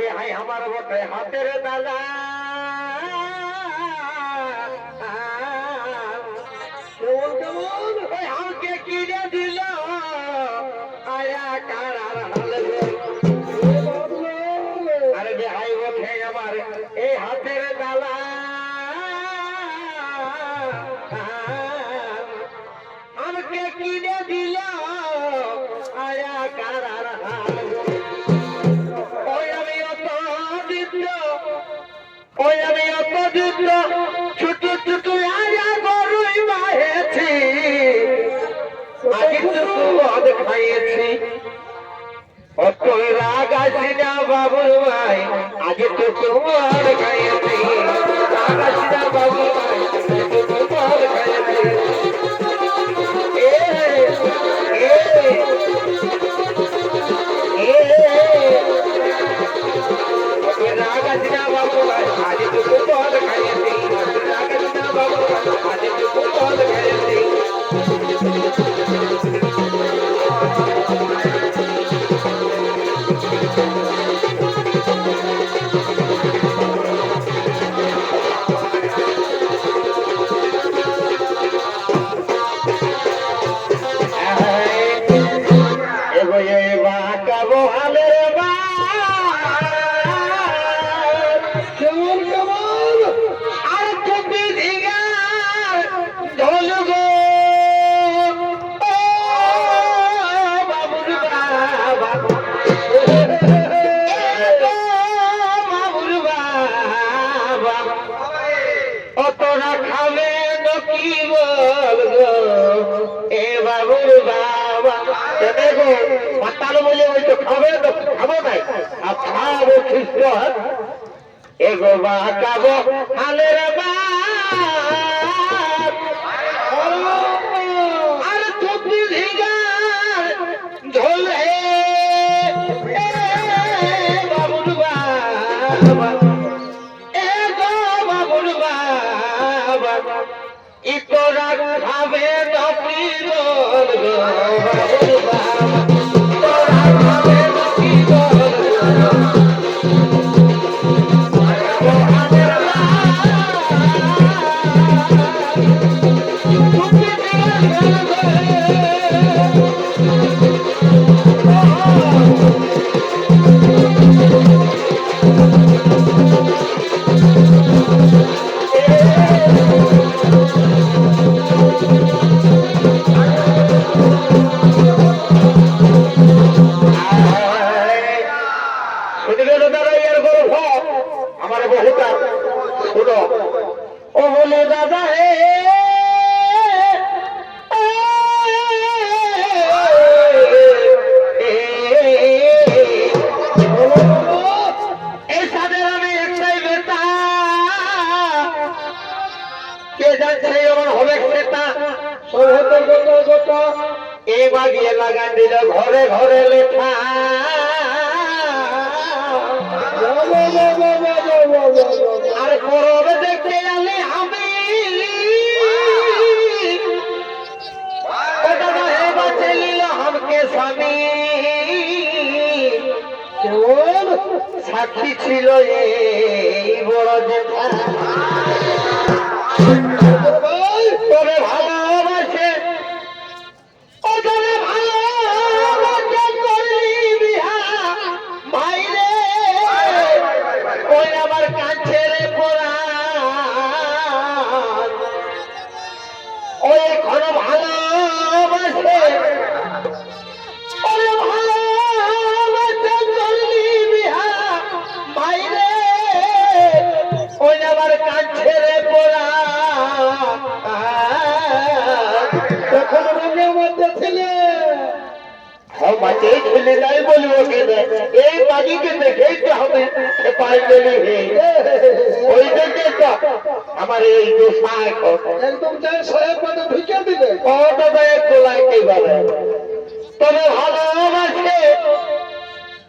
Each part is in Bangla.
ভাই আমার বটে হাতের দাদা কেমন কেমন ভাই আমাকে কিনে দিল আয়া কারার হালবে আরে ভাই বটে আমার এই হাতের দাদা আমাকে কিনে দিল আয়া কারার হালবে আমি অপযুক্ত ছোট ছোট রাজা গরুই মাহেছি আগে তো মদ খাইয়েছি অত রাগ আসি না বাবুর ভাই আগে তো তোমার খাইয়েছি রাগ আসি না বাবুর ভাই তোমার খাইয়েছি রাগা বাবু আজ তো बहुत খাইয়েছি রাগা বাবু আজ তো बहुत খাইয়েছি एगो बाकाबो हालेर बाप अरे टोपी धिगार झोल हे बाबुर बाबा एगो बाबुर बाबा इतोरा खावे टोपी रोल गो बाबुर बाबा तोरा खावे टोपी रोल লাগান দিল ঘরে ঘরে লেখা আর করবে দেখতে গেলে আমি हमके स्वामी কেমন সাক্ষী ছিল এই বড় জেঠা তবে ভালোবাসে ওদের ভালোবাসে করলি বিহা ভাইরে ওই আমার কাছে রে পড়া ওই এখন ভালোবাসে ছেলে নাই বলবো কেন এই পাখিকে দেখেই তো হবে ওই দেখে তো আমার এই একদম ঢুকে দিবে একটু লাগে তবে ভালোবাসে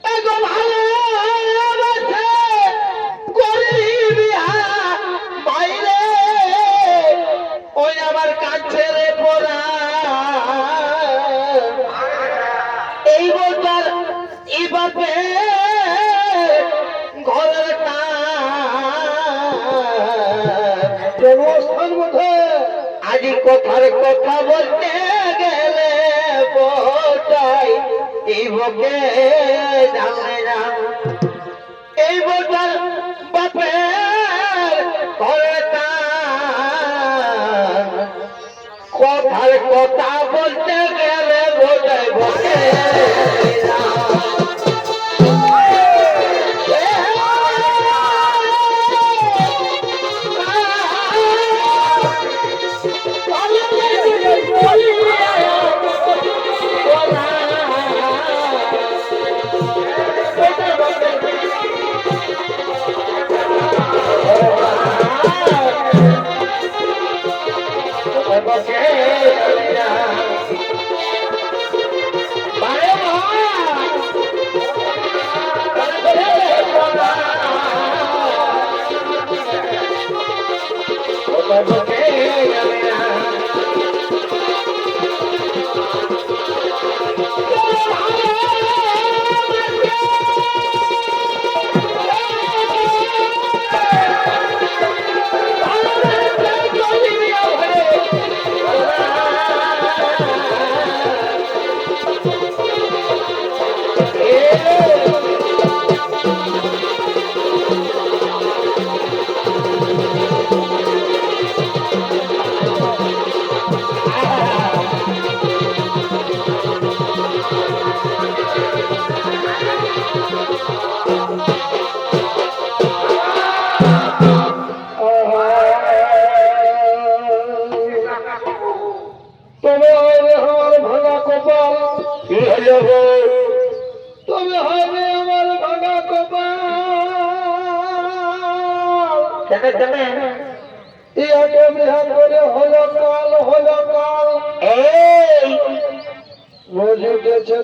একদম ভালোবাসে বাইরে ওই আমার কাছে রে পড়া এই বছর এভাবে যদি কথার কথা বলতে গেলে বোটাই এই বকে জানে না এই বোটার বাপের ঘরে কথার কথা বলতে গেলে বোটাই বকে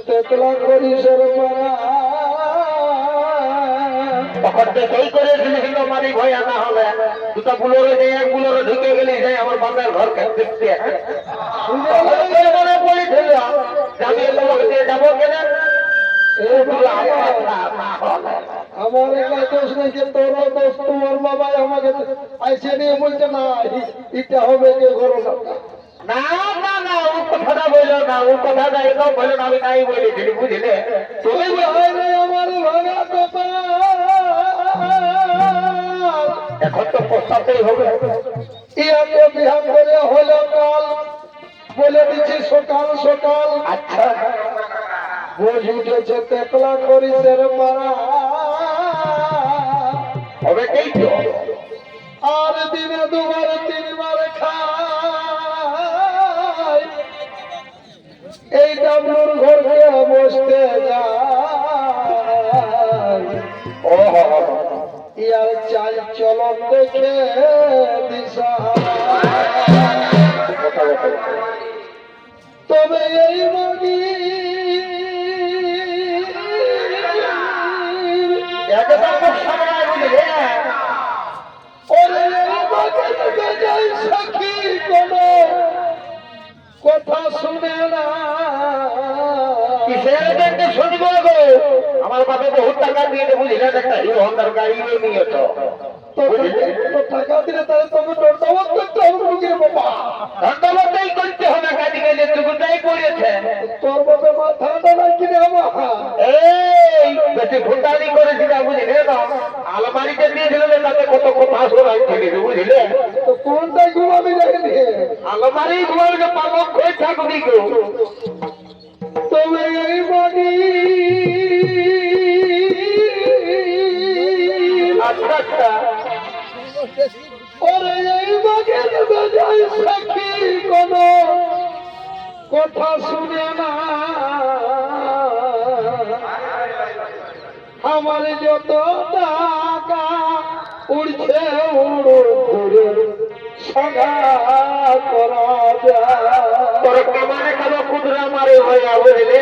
তেতলা করিসের তখন দেখেই করে দিল মারি ভয় আনা হবে দুটা বুলোরে নেই এক বুলোরে ঢুকে গেলি যাই আমার বাবার ঘর দেখতে যাবো কেনা আমার এলাকায় দোষ নেই যে তোরা দোষ তোমার বাবাই আমাকে আইসে নিয়ে বলছে না এটা হবে যে করো না না না ও কথাটা বললো না ও কথাটা এটাও বললো না আমি নাই বলেছিলি বুঝলে তুমি আমার ভাঙা কপাল এখন তো প্রস্তাবটাই হবে ইয়াকে বিহা করে হলো কাল বলে দিচ্ছি সকাল সকাল আচ্ছা বোঝ উঠেছে তেতলা করিসের মারা হবে এই তো আর দিনে দুবার তিনবার খায় এই ডাবলুর ঘরকে বসতে যায় ও ইয়ার চাল চলন দেখে দিশা তবে এই মনি সখী কোন কথা শুনে না শুনব গো আমার বাবা বহুত টাকা দিয়ে বুঝলি একটা হিরো হন্ডার গাড়ি নিয়ে তো টাকা দিলে তাহলে তোকে ধন্যবাদ করতে হবে রুগীর বাবা ধন্যবাদই করতে হবে গাড়ি গেলে টুকুটাই পড়েছে তোর বাবা মাথাটা নাই কিনে আমার এই বেশি ভুটানি করেছিল বুঝলে না আলমারিতে দিয়েছিল তাতে কত কথা শোনাই ছিল বুঝলে তো কোনটা ঘুমাবি দেখেনি আলমারি ঘুমাবি যে পালক হয়ে থাকুনি কেউ তবে এই বাড়ি আচ্ছা আচ্ছা ওরে এই বাগের বেজায় সখী কোন কথা শুনে না আমার যত টাকা উড়ছে উড়ে সগা করা যায় তোর কামানে কালো কুদরা মারে হইয়া বুঝলে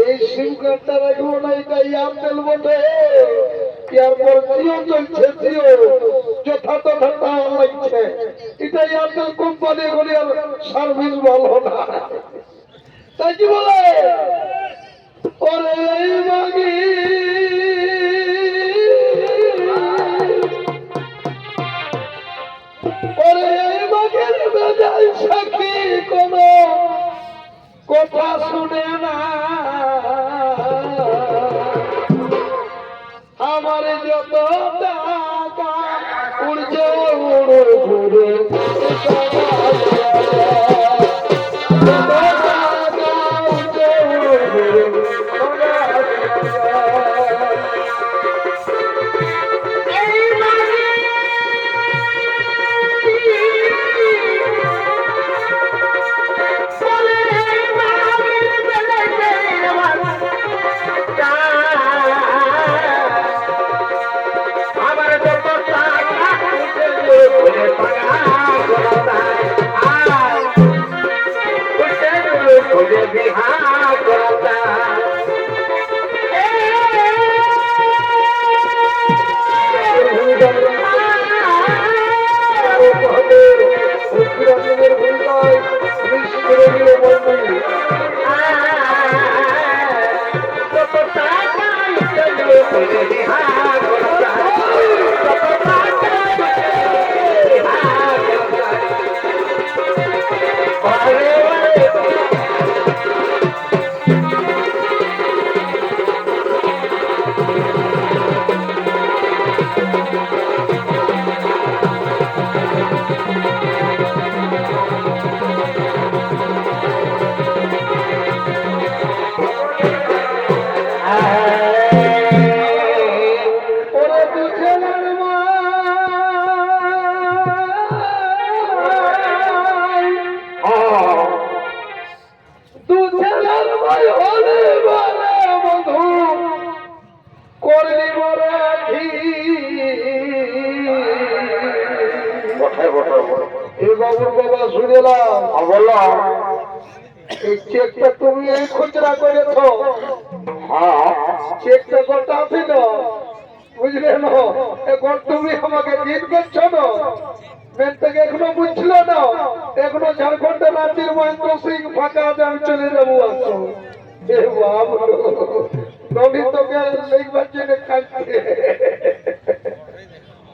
এই সিম কার্ডটা রাখবো না এটা এয়ারটেল বটে এরপর জিও চলছে জিও যথাযথ টাওয়ার লাগছে এটা এয়ারটেল কোম্পানি করে আর সার্ভিস ভালো না তাই কি বলে ওরে এই মাগি ওরে কত টাকা উড়ছে উড়ে ঘুরে চেকটা তুমি এই খুচরা করেছ চেকটা গোটা ছিল বুঝলে না এখন তুমি আমাকে দিন করছো না মেন থেকে এখনো বুঝছিল না এখনো ঝাড়খণ্ডের রাজ্যের মহেন্দ্র সিং ফাঁকা আছে আমি চলে যাবো আসছো তোকে লিখবার জন্য কাঁদছে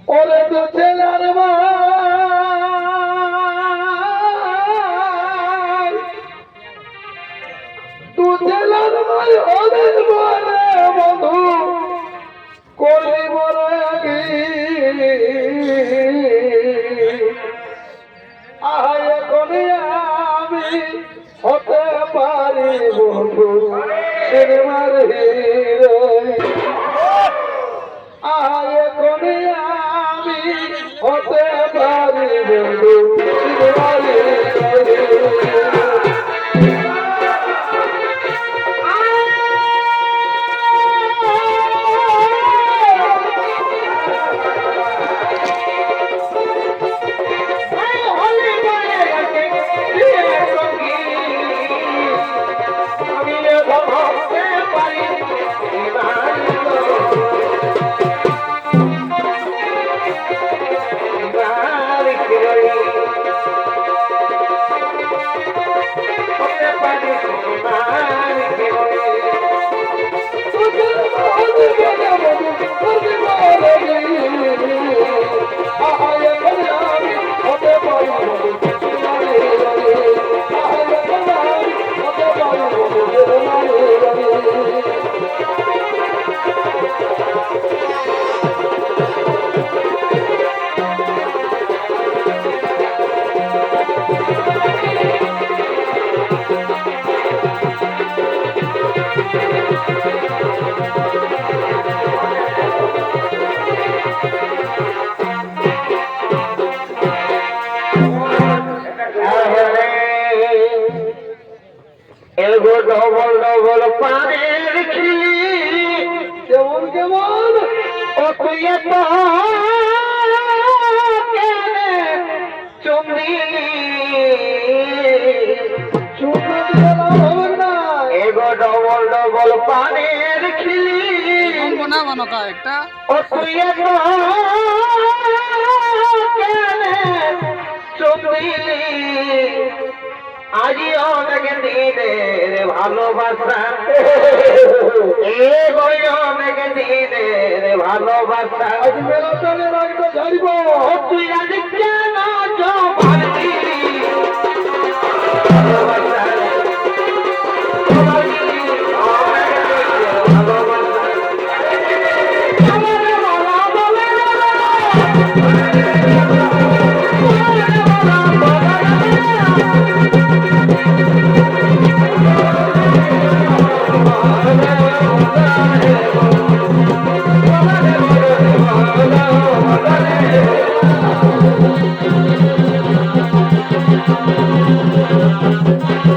ওরে তো ছেলার মা তুজেলার ভাই ওরে বলে বন্ধু করলি বলে আয় এখন আমি হতে পারি বন্ধু সিনেমার হিরো আয় এখন আমি হতে পারি বন্ধু সিনেমার হিরো ডবল ডবল পানের খিলি কেমন কেমন ও তুই চুমনি এগো ডবল ডবল পানের খিলি বানানো একটা ও তুই চুমনি আজি অনেক দিনের ভালোবাসা অনেক দিনের ভালোবাসা আজ মেলা চলে রাখবো ঝাড়ব তুই আজ কেন ভালোবাসা ভালোবাসা বাবা